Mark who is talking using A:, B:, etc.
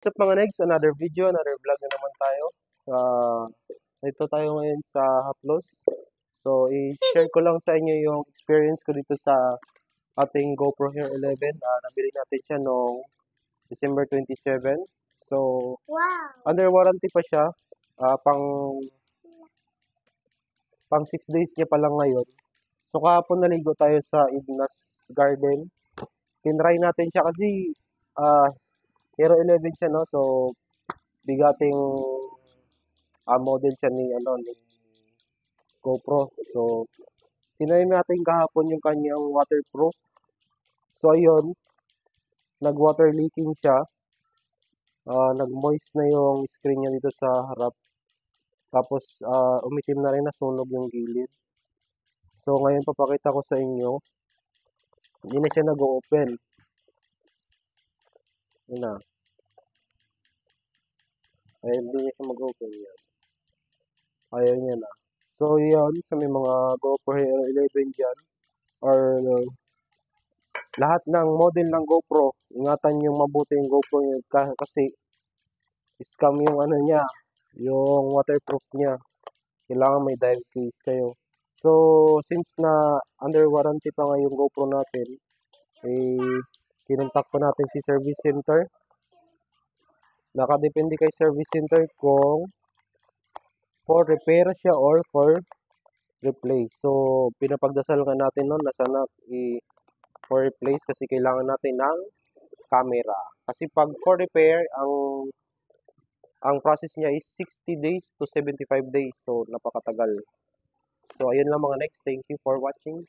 A: What's up mga negs? Another video, another vlog na naman tayo. Ito tayo ngayon sa Haplos. So, i-share ko lang sa inyo yung experience ko dito sa ating GoPro Hero 11. Nabili natin siya noong December 27. So, under warranty pa siya. Pang 6 days niya pa lang ngayon. So, kahapon naligo tayo sa Ignas Garden. Tinry natin siya kasi Hero 11 siya, no? So, bigating model siya ni GoPro. So, tinry natin kahapon yung kanyang waterproof. So, ayun, nag-water leaking siya. Nag-moist na yung screen niya dito sa harap. Tapos, umitim na rin, nasunog yung gilid. So, ngayon papakita ko sa inyo. Hindi na siya nag-open. Yun na. Ayun, hindi na siya mag-open yan. Ayun yan na. So, yun, sa may mga GoPro Hero 11 dyan, or lahat ng model ng GoPro, ingatan yung mabuti yung GoPro niya kasi scam yung ano niya, yung waterproof niya. Kailangan may dive case kayo. So, since na under warranty pa nga yung GoPro natin, kinontak pa natin si service center. Nakadepende kay service center kung for repair siya or for replace. So, pinapagdasal nga natin nun na sana for replace kasi kailangan natin ng camera. Kasi pag for repair, ang process niya is 60 days to 75 days. So, napakatagal. So, ayun lang mga next. Thank you for watching.